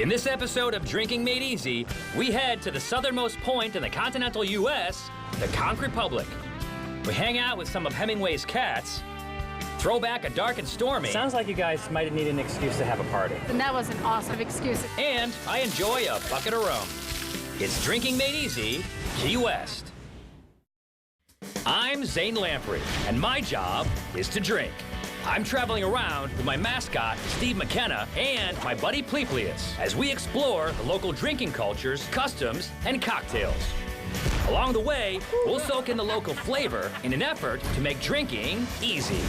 In this episode of Drinking Made Easy, we head to the southernmost point in the continental U.S., the Conch Republic. We hang out with some of Hemingway's cats, throw back a dark and stormy. Sounds like you guys might need an excuse to have a party. And that was an awesome excuse. And I enjoy a bucket of rum. It's Drinking Made Easy, Key West. I'm Zane Lamprey, and my job is to drink. I'm traveling around with my mascot, Steve McKenna, and my buddy Pleplius, as we explore the local drinking cultures, customs, and cocktails. Along the way, we'll soak in the local flavor in an effort to make drinking easy.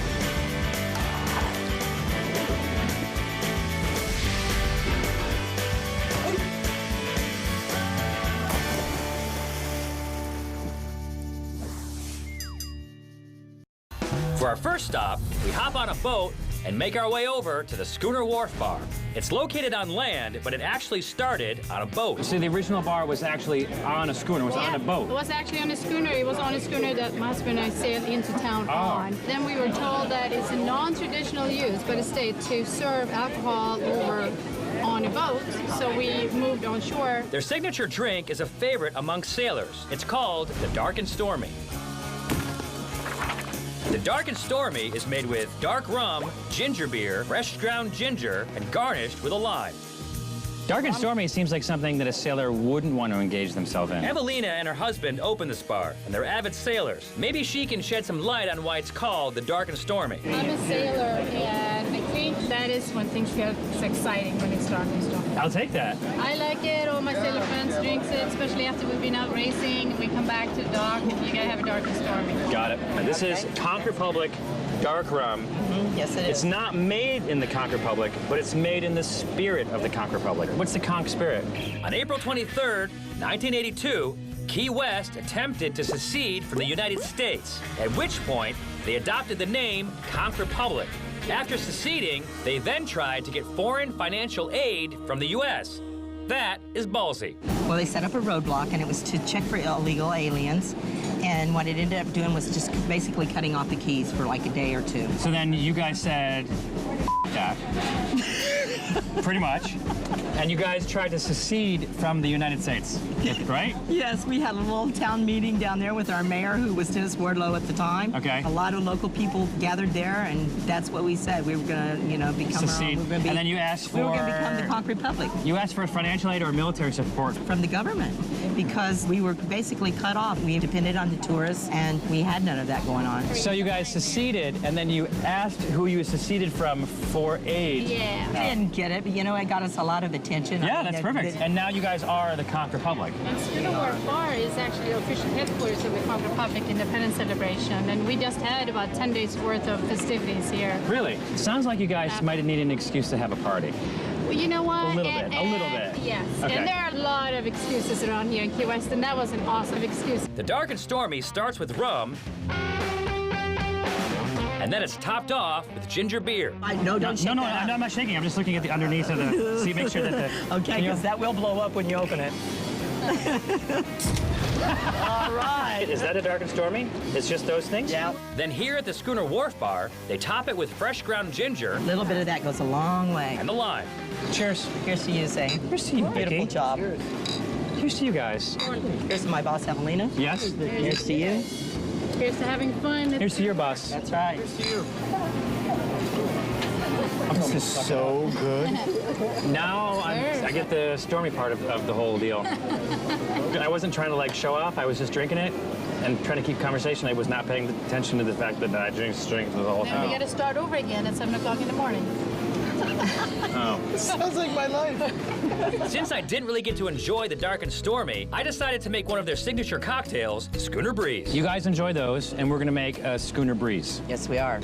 For our first stop, we hop on a boat and make our way over to the Schooner Wharf Bar. It's located on land, but it actually started on a boat. So the original bar was actually on a schooner, was on a boat? It was actually on a schooner. It was on a schooner that my husband and I sailed into town on. Then we were told that it's a non-traditional use by the state to serve alcohol over on a boat, so we moved on shore. Their signature drink is a favorite among sailors. It's called the Dark and Stormy. The Dark and Stormy is made with dark rum, ginger beer, fresh ground ginger, and garnished with a lime. Dark and Stormy seems like something that a sailor wouldn't want to engage themselves in. Evelina and her husband open this bar, and they're avid sailors. Maybe she can shed some light on why it's called the Dark and Stormy. I'm a sailor, and I think that is when things get exciting, when it's dark and stormy. I'll take that. I like it. All my sailor friends drinks it, especially after we've been out racing. We come back to the dock, and you gotta have a dark and stormy. Got it. And this is Conch Republic dark rum. Yes, it is. It's not made in the Conch Republic, but it's made in the spirit of the Conch Republic. What's the Conch spirit? On April 23rd, 1982, Key West attempted to secede from the United States, at which point they adopted the name Conch Republic. After seceding, they then tried to get foreign financial aid from the U.S. That is ballsy. Well, they set up a roadblock, and it was to check for illegal aliens. And what it ended up doing was just basically cutting off the keys for like a day or two. So then you guys said, that. Pretty much. And you guys tried to secede from the United States, right? Yes, we had a little town meeting down there with our mayor, who was Dennis Wardlow at the time. Okay. A lot of local people gathered there, and that's what we said. We were going to, become secede. our own. And then you asked for... We were going to become the Conch Republic. You asked for financial aid or military support? From the government, because we were basically cut off. We depended on the tourists, and we had none of that going on. So you guys seceded, and then you asked who you seceded from for aid. Yeah. We didn't get it, but it got us a lot of attention. Yeah, that's perfect. And now you guys are the Conch Republic. And Schooner Wharf Bar is actually the official headquarters of the Conch Republic Independence Celebration, and we just had about 10 days worth of festivities here. Really? Sounds like you guys might need an excuse to have a party. Well, you know what? A little bit. Yes, Okay. and there are a lot of excuses around here in Key West, and that was an awesome excuse. The Dark and Stormy starts with rum, and then it's topped off with ginger beer. No, don't shake No, that up. I'm not shaking. I'm just looking at the underneath of the... See, make sure that the... Okay, because that will blow up when you open it. All right. Is that a Dark and Stormy? It's just those things? Yeah. Then here at the Schooner Wharf Bar, they top it with fresh ground ginger A little bit of that goes a long way. and the lime. Cheers. Here's to you, Zane. Here's to you, Beautiful Vicky. job. Here's to you guys. Here's to my boss, Evelina. Yes? Here's to you. Here's to having fun. Here's to your boss. That's right. This is so good. Now I get the stormy part of the whole deal. I wasn't trying to show off. I was just drinking it and trying to keep conversation. I was not paying attention to the fact that I drink for the whole And we got time. to start over again at 7 o'clock in the morning. Sounds like my life. Since I didn't really get to enjoy the Dark and Stormy, I decided to make one of their signature cocktails, Schooner Breeze. You guys enjoy those, and we're going to make a Schooner Breeze. Yes, we are.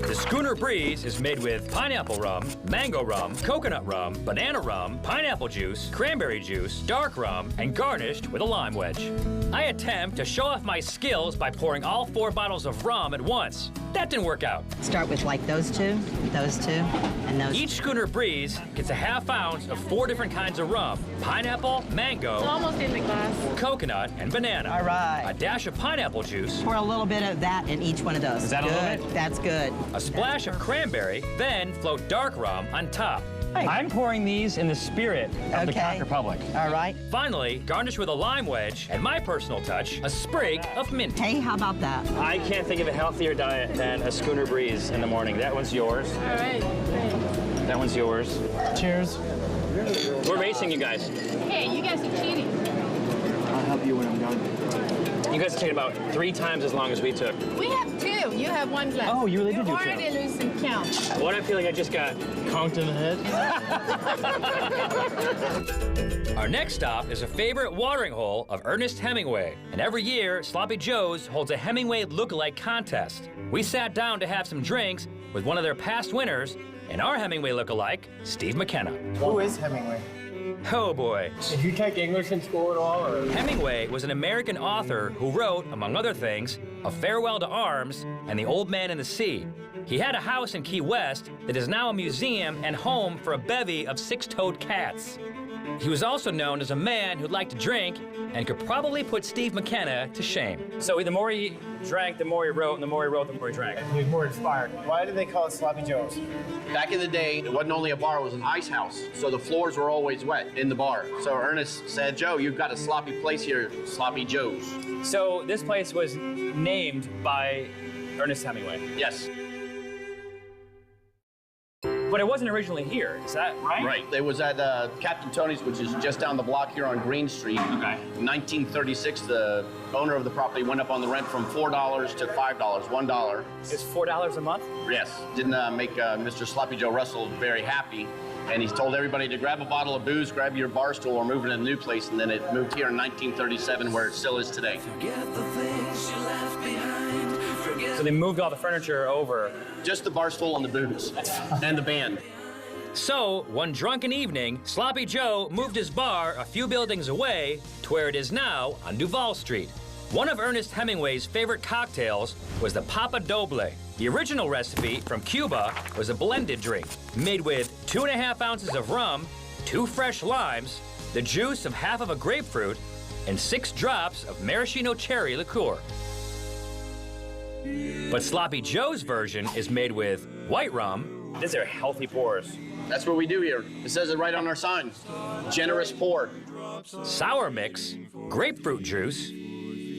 The Schooner Breeze is made with pineapple rum, mango rum, coconut rum, banana rum, pineapple juice, cranberry juice, dark rum, and garnished with a lime wedge. I attempt to show off my skills by pouring all 4 bottles of rum at once. That didn't work out. Start with those two, and those. Each Schooner Breeze gets a ½ ounce of 4 different kinds of rum: pineapple, It's mango, almost in the glass. coconut, and banana. All right. A dash of pineapple juice, Pour a little bit of that in each one of those. Is that a good. little bit? That's good. a splash of cranberry, then float dark rum on top. I'm pouring these in the spirit of the Cock Republic. All right. Finally, garnish with a lime wedge, and my personal touch, a sprig of mint. Hey, how about that? I can't think of a healthier diet than a schooner breeze in the morning. That one's yours. All right. That one's yours. Cheers. We're racing, you guys. Hey, you guys are cheating. I'll help you when I'm done. You guys take about 3 times as long as we took. We have 2. You have 1 glass. Oh, you really did do You're 2. already losing count. What I feel like I just got Conked in the head. Our next stop is a favorite watering hole of Ernest Hemingway. And every year, Sloppy Joe's holds a Hemingway look-alike contest. We sat down to have some drinks with one of their past winners, and our Hemingway look-alike, Steve McKenna. Who is Hemingway? Oh boy. Did you take English in school at all? Or? Hemingway was an American author who wrote, among other things, A Farewell to Arms and The Old Man and the Sea. He had a house in Key West that is now a museum and home for a bevy of 6-toed cats. He was also known as a man who liked to drink and could probably put Steve McKenna to shame. So the more he drank, the more he wrote, and the more he wrote, the more he drank. He was more inspired. Why do they call it Sloppy Joe's? Back in the day, it wasn't only a bar, it was an ice house. So the floors were always wet in the bar. So Ernest said, Joe, you've got a sloppy place here, Sloppy Joe's. So this place was named by Ernest Hemingway. Yes. But it wasn't originally here, is that right? Right. It was at Captain Tony's, which is just down the block here on Green Street. Okay. In 1936, the owner of the property went up on the rent from $4 to $5, $1. It's $4 a month? Yes. Didn't make Mr. Sloppy Joe Russell very happy. And he told everybody to grab a bottle of booze, grab your bar stool, or move it to a new place. And then it moved here in 1937, where it still is today. So they moved all the furniture over. Just the bar stool and the booze, and the band. So, one drunken evening, Sloppy Joe moved his bar a few buildings away to where it is now on Duval Street. One of Ernest Hemingway's favorite cocktails was the Papa Doble. The original recipe from Cuba was a blended drink made with 2.5 ounces of rum, 2 fresh limes, the juice of half of a grapefruit, and 6 drops of maraschino cherry liqueur. But Sloppy Joe's version is made with white rum. These are healthy pours. That's what we do here. It says it right on our sign. Generous pour. Sour mix, grapefruit juice,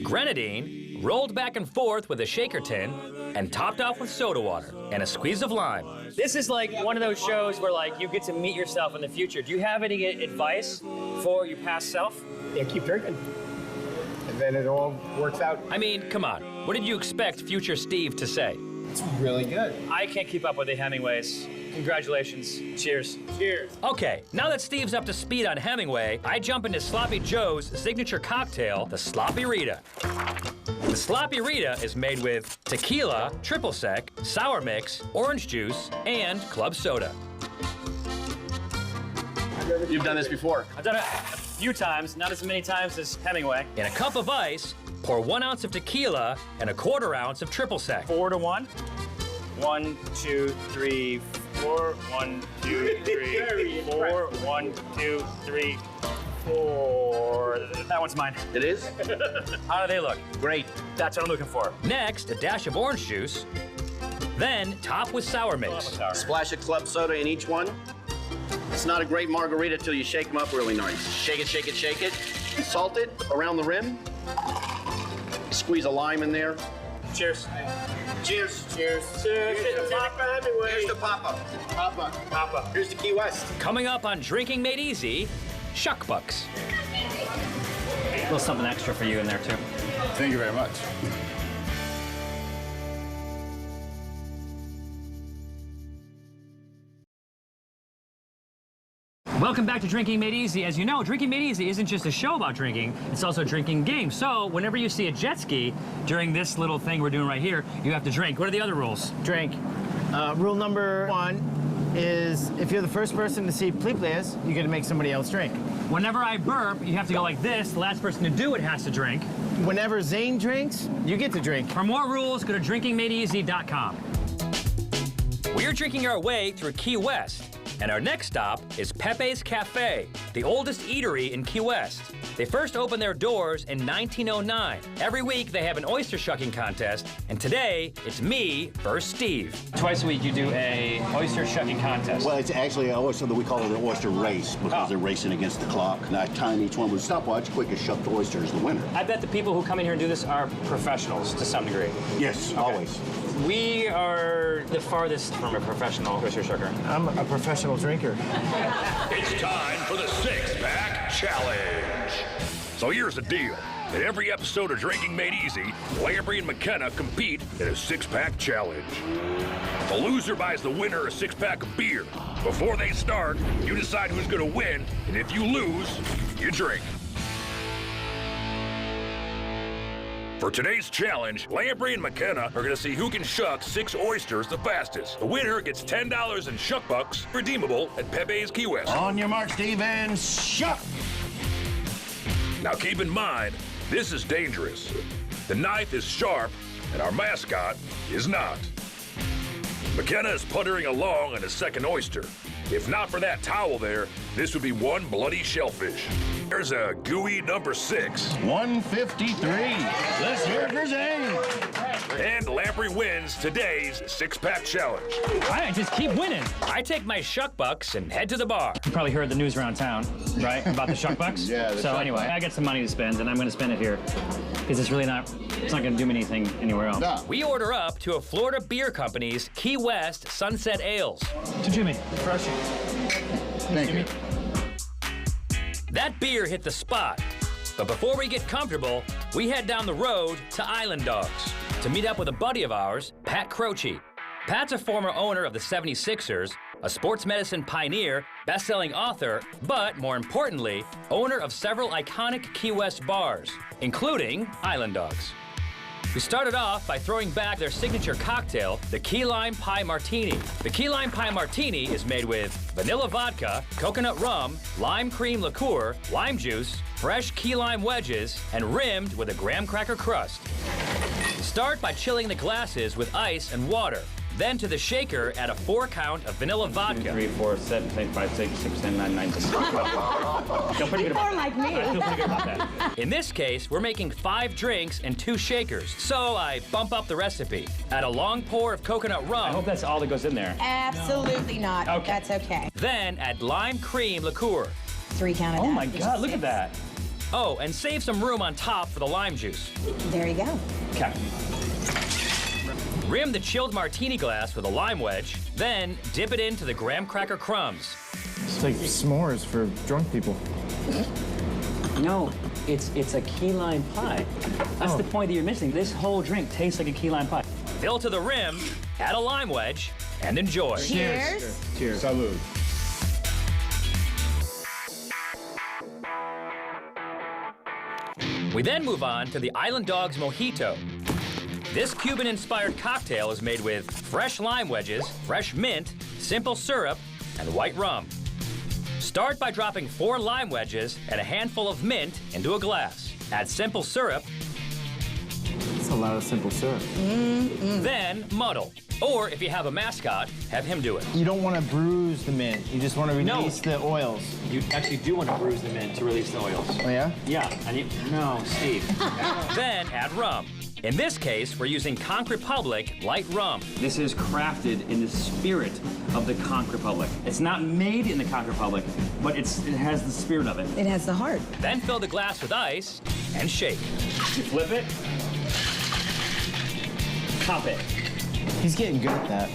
grenadine, rolled back and forth with a shaker tin, and topped off with soda water and a squeeze of lime. This is like one of those shows where like you get to meet yourself in the future. Do you have any advice for your past self? Yeah, keep drinking. And then it all works out. I mean, come on. What did you expect future Steve to say? It's really good. I can't keep up with the Hemingways. Congratulations. Cheers. Cheers. Okay, now that Steve's up to speed on Hemingway, I jump into Sloppy Joe's signature cocktail, the Sloppy Rita. The Sloppy Rita is made with tequila, triple sec, sour mix, orange juice, and club soda. You've done this before. I've done it a few times, not as many times as Hemingway. In a cup of ice, pour 1 ounce of tequila and a 1/4 ounce of triple sec. 4 to 1. 1, 2, 3, 4. 1, 2, 3, 4. 1, 2, 3, 4. That one's mine. It is? How do they look? Great. That's what I'm looking for. Next, a dash of orange juice. Then top with sour mix. Splash of club soda in each one. It's not a great margarita till you shake them up really nice. Shake it, shake it, shake it. Salt it around the rim. Squeeze a lime in there. Cheers. Cheers. Cheers. Cheers. Here's the Papa. Papa. Here's the Key West. Coming up on Drinking Made Easy, Shuck Bucks. A little something extra for you in there, too. Thank you very much. Welcome back to Drinking Made Easy. As you know, Drinking Made Easy isn't just a show about drinking, it's also a drinking game. So whenever you see a jet ski during this little thing we're doing right here, you have to drink. What are the other rules? Drink. Rule number 1 is if you're the first person to see Pleplius, you get to make somebody else drink. Whenever I burp, you have to go like this. The last person to do it has to drink. Whenever Zane drinks, you get to drink. For more rules, go to drinkingmadeeasy.com. We're drinking our way through Key West, And our next stop is Pepe's Cafe, the oldest eatery in Key West. They first opened their doors in 1909. Every week they have an oyster shucking contest, and today it's me versus Steve. Twice a week you do a oyster shucking contest. Well, it's actually an oyster that we call it an oyster race because they're racing against the clock. And I time each one with a stopwatch. Quickest shucked oyster is the winner. I bet the people who come in here and do this are professionals to some degree. Yes, always. We are the farthest from a professional oyster shucker. I'm a professional drinker. It's time for the six-pack challenge. So here's the deal. In every episode of Drinking Made Easy, Lamprey and McKenna compete in a six-pack challenge. The loser buys the winner a six-pack of beer. Before they start, you decide who's going to win, and if you lose, you drink. For today's challenge, Lamprey and McKenna are going to see who can shuck 6 oysters the fastest. The winner gets $10 in shuck bucks, redeemable at Pepe's Key West. On your mark, Steve, and shuck! Now keep in mind, this is dangerous. The knife is sharp, and our mascot is not. McKenna is puttering along on his second oyster. If not for that towel there, this would be one bloody shellfish. There's a gooey number 6. 153. Let's hear it for Zane. And Lamprey wins today's six-pack challenge. I just keep winning. I take my shuck bucks and head to the bar. You probably heard the news around town, right? About the shuck bucks? Yeah, the So shuck anyway, bucks. I got some money to spend, and I'm going to spend it here. Because it's not going to do me anything anywhere else. No. We order up to a Florida Beer Company's Key West Sunset Ales. To Jimmy. Refreshing. Thank you. That beer hit the spot. But before we get comfortable, we head down the road to Island Dogs to meet up with a buddy of ours, Pat Croce. Pat's a former owner of the 76ers, a sports medicine pioneer, best-selling author, but more importantly, owner of several iconic Key West bars, including Island Dogs. We started off by throwing back their signature cocktail, the Key Lime Pie Martini. The Key Lime Pie Martini is made with vanilla vodka, coconut rum, lime cream liqueur, lime juice, fresh key lime wedges, and rimmed with a graham cracker crust. Start by chilling the glasses with ice and water. Then to the shaker, add a 4 count of vanilla vodka. 3, 4, 7, 8, 5, 6, 6, 10, 9, 10. Feel pretty good about More like me. that. I feel pretty good about that. In this case, we're making 5 drinks and 2 shakers. So I bump up the recipe. Add a long pour of coconut I hope rum, that's all that goes in there. Absolutely not. Okay. That's okay. then add lime cream liqueur. 3 count of that. Oh my which is God, look 6. at that. Oh, and save some room on top for the lime juice. There you go. Okay. Rim the chilled martini glass with a lime wedge, then dip it into the graham cracker crumbs. It's like s'mores for drunk people. No, it's a key lime pie. That's the point that you're missing. This whole drink tastes like a key lime pie. Fill to the rim, add a lime wedge, and enjoy. Cheers. Cheers. Salud. We then move on to the Island Dogs Mojito. This Cuban-inspired cocktail is made with fresh lime wedges, fresh mint, simple syrup, and white rum. Start by dropping 4 lime wedges and a handful of mint into a glass. Add simple syrup, It's a lot of simple syrup. then muddle. Or if you have a mascot, have him do it. You don't want to bruise the mint. You just want to No. release the oils. You actually do want to bruise the mint to release the oils. Oh, yeah? Yeah, and you, no, Steve. Then add rum. In this case, we're using Conch Republic light rum. This is crafted in the spirit of the Conch Republic. It's not made in the Conch Republic, but it has the spirit of it. It has the heart. Then fill the glass with ice and shake. You flip it, top it. He's getting good at that.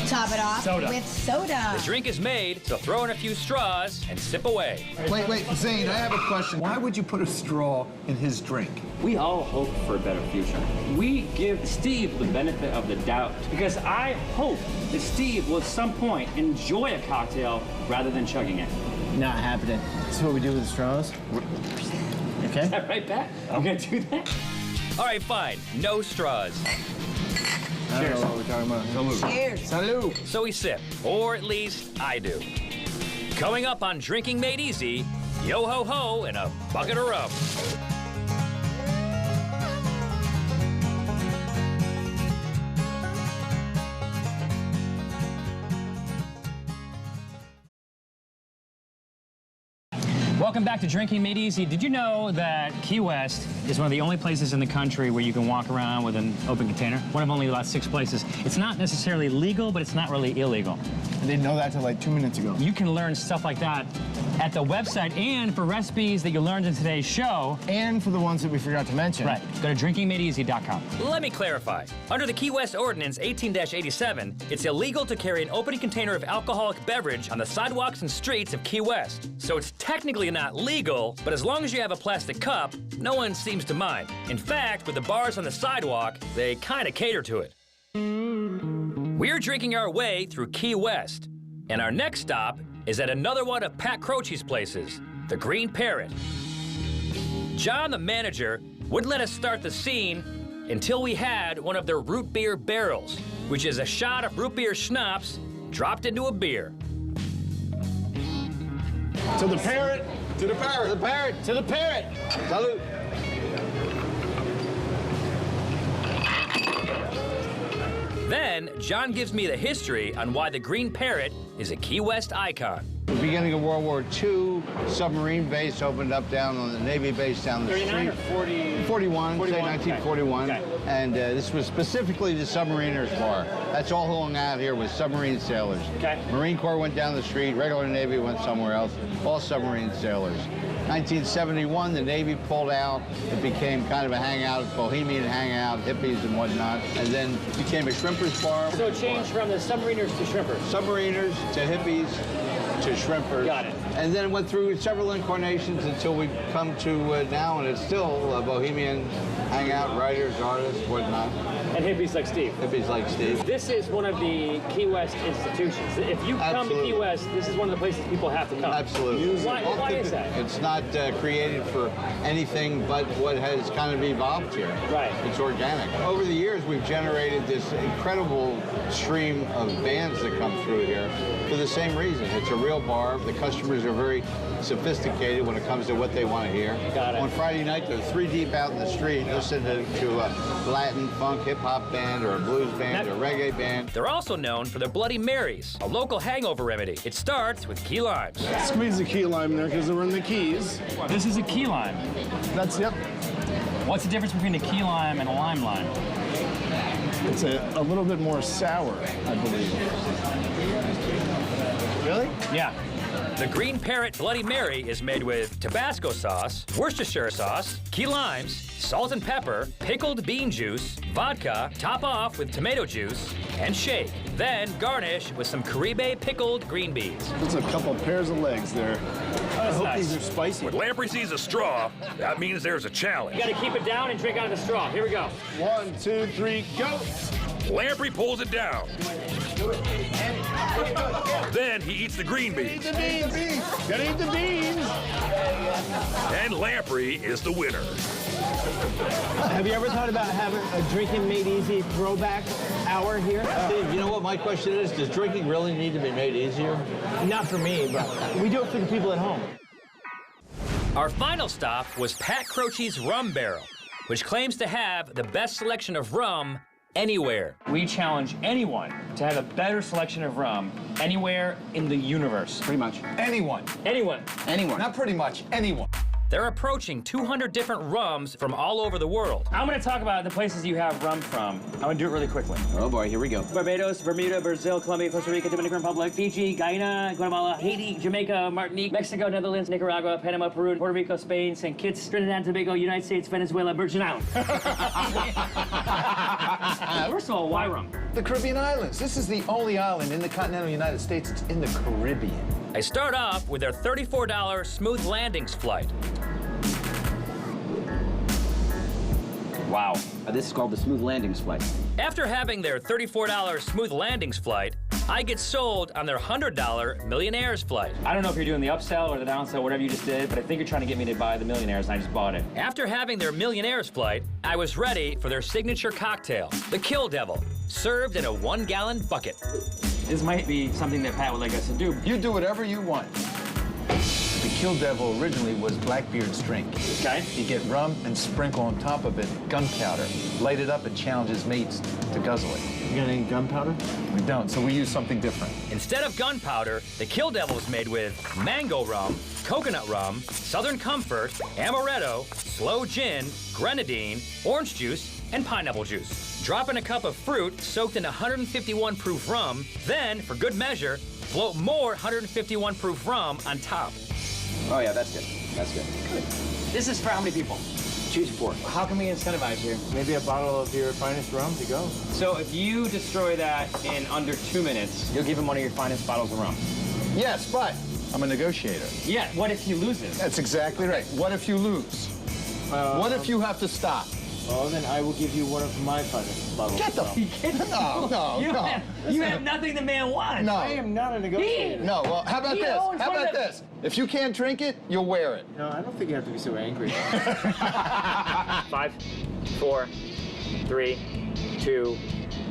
Top it off Soda. with soda. The drink is made, so throw in a few straws and sip away. Wait, Zane, I have a question. Why would you put a straw in his drink? We all hope for a better future. We give Steve the benefit of the doubt because I hope that Steve will at some point enjoy a cocktail rather than chugging it. Not happening. That's what we do with the straws. Okay? Is that right, Pat? I'm gonna do that. All right, fine, no straws. I don't know what we're talking about. Cheers. Salud. So we sip, or at least I do. Coming up on Drinking Made Easy, yo ho ho and a bucket of rum. Welcome back to Drinking Made Easy. Did you know that Key West is one of the only places in the country where you can walk around with an open container? One of only about 6 places. It's not necessarily legal, but it's not really illegal. I didn't know that till like 2 minutes ago. You can learn stuff like that at the website, and for recipes that you learned in today's show. And for the ones that we forgot to mention. Right. Go to drinkingmadeeasy.com. Let me clarify. Under the Key West Ordinance 18-87, it's illegal to carry an open container of alcoholic beverage on the sidewalks and streets of Key West. So it's technically not legal, but as long as you have a plastic cup, no one seems to mind. In fact, with the bars on the sidewalk, they kind of cater to it. We're drinking our way through Key West, and our next stop is at another one of Pat Croce's places, the Green Parrot. John, the manager, wouldn't let us start the scene until we had one of their root beer barrels, which is a shot of root beer schnapps dropped into a beer. To the parrot. To the parrot. To the parrot. To the parrot. Salute. Then, John gives me the history on why the Green Parrot is a Key West icon. At the beginning of World War II, submarine base opened up down on the Navy base down the 39 street. or 40? 41, say 1941. Okay. And this was specifically the submariners bar. That's all hung out here was submarine sailors. Okay. Marine Corps went down the street, regular Navy went somewhere else, all submarine sailors. 1971, the Navy pulled out. It became kind of a hangout, bohemian hangout, hippies and whatnot, and then became a shrimpers bar. So it changed from the submariners to shrimpers? Submariners to hippies to shrimpers. Got it. And then went through several incarnations until we come to now, and it's still a bohemian hangout, writers, artists, whatnot. And hippies like Steve. Hippies like Steve. This is one of the Key West institutions. If you come to Key West, this is one of the places people have to come. Absolutely. Why is that? It's not created for anything but what has kind of evolved here. Right. It's organic. Over the years, we've generated this incredible stream of bands that come through here for the same reason. It's a real bar. The customers are very sophisticated when it comes to what they want to hear. Got it. On Friday night, they're 3 deep out in the street listening to a Latin, funk, hip-hop band or a blues band or a reggae band. They're also known for their Bloody Marys, a local hangover remedy. It starts with key limes. Squeeze the key lime in there because they're in the keys. This is a key lime. Yep. What's the difference between a key lime and a lime lime? It's a little bit more sour, I believe. Really? Yeah. The Green Parrot Bloody Mary is made with Tabasco sauce, Worcestershire sauce, key limes, salt and pepper, pickled bean juice, vodka, top off with tomato juice, and shake. Then garnish with some Caribe pickled green beans. There's a couple pairs of legs there. I hope these are spicy. When Lamprey sees a straw, that means there's a challenge. You gotta keep it down and drink out of the straw. Here we go. 1, 2, 3, go! Lamprey pulls it down. Then he eats the green beans. The beans! Gotta eat the beans! And Lamprey is the winner. Have you ever thought about having a Drinking Made Easy throwback hour here? Steve, you know what my question is? Does drinking really need to be made easier? Not for me, but we do it for the people at home. Our final stop was Pat Croce's Rum Barrel, which claims to have the best selection of rum anywhere. We challenge anyone to have a better selection of rum anywhere in the universe. Pretty much. Anyone. Anyone. Anyone. Not pretty much. Anyone. They're approaching 200 different rums from all over the world. I'm gonna talk about the places you have rum from. I'm gonna do it really quickly. Oh boy, here we go. Barbados, Bermuda, Brazil, Colombia, Costa Rica, Dominican Republic, Fiji, Guyana, Guatemala, Haiti, Jamaica, Martinique, Mexico, Netherlands, Nicaragua, Panama, Peru, Puerto Rico, Spain, St. Kitts, Trinidad and Tobago, United States, Venezuela, Virgin Islands. First of all, why rum? The Caribbean islands. This is the only island in the continental United States that's in the Caribbean. I start off with their $34 Smooth Landings flight. Wow. This is called the Smooth Landings flight. After having their $34 Smooth Landings flight, I get sold on their $100 Millionaires flight. I don't know if you're doing the upsell or the downsell, whatever you just did, but I think you're trying to get me to buy the Millionaires, and I just bought it. After having their Millionaires flight, I was ready for their signature cocktail, the Kill Devil, served in a 1-gallon bucket. This might be something that Pat would like us to do. You do whatever you want. The Kill Devil originally was Blackbeard's drink. Okay. You get rum and sprinkle on top of it gunpowder. Light it up and challenge his mates to guzzle it. You got any gunpowder? We don't, so we use something different. Instead of gunpowder, the Kill Devil is made with mango rum, coconut rum, Southern Comfort, amaretto, sloe gin, grenadine, orange juice, and pineapple juice. Drop in a cup of fruit soaked in 151 proof rum, then, for good measure, float more 151 proof rum on top. Oh yeah, that's good. That's good. Good. This is for how many people? Choose 4. How can we incentivize you? Maybe a bottle of your finest rum to go. So if you destroy that in under 2 minutes, you'll give him one of your finest bottles of rum. Yes, but I'm a negotiator. Yeah, what if he loses? That's exactly right. What if you lose? What if you have to stop? Well, then I will give you one of my finest bottles. Get the No, You have nothing the man wants. No. I am not a negotiator. No, well, how about this? How about this? If you can't drink it, you'll wear it. No, I don't think you have to be so angry. 5, 4, 3, 2,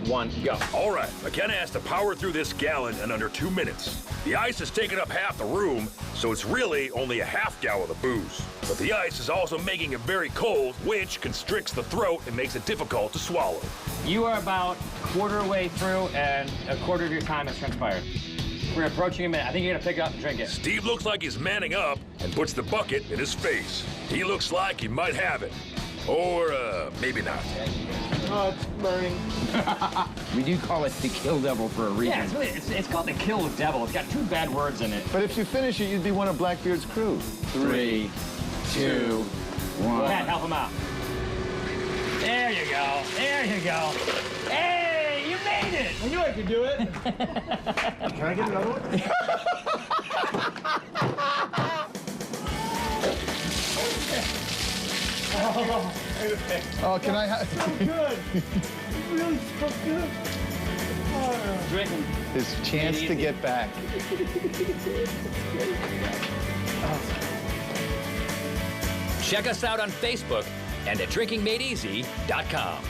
1, go. All right, McKenna has to power through this gallon in under 2 minutes. The ice has taken up half the room, so it's really only a half gallon of booze. But the ice is also making it very cold, which constricts the throat and makes it difficult to swallow. You are about quarter way through, and a quarter of your time has transpired. We're approaching a minute. I think you're gonna pick it up and drink it. Steve looks like he's manning up and puts the bucket in his face. He looks like he might have it. Or, maybe not. Oh, it's burning. We do call it the Kill Devil for a reason. Yeah, it's called the Kill Devil. It's got 2 bad words in it. But if you finish it, you'd be one of Blackbeard's crew. 3, 2, 1. Pat, help him out. There you go. There you go. Hey, you made it. I knew I could do it. Can I get another one? Oh, can I have... So good. Really so good. Drinking. His chance to get back. Check us out on Facebook and at drinkingmadeeasy.com.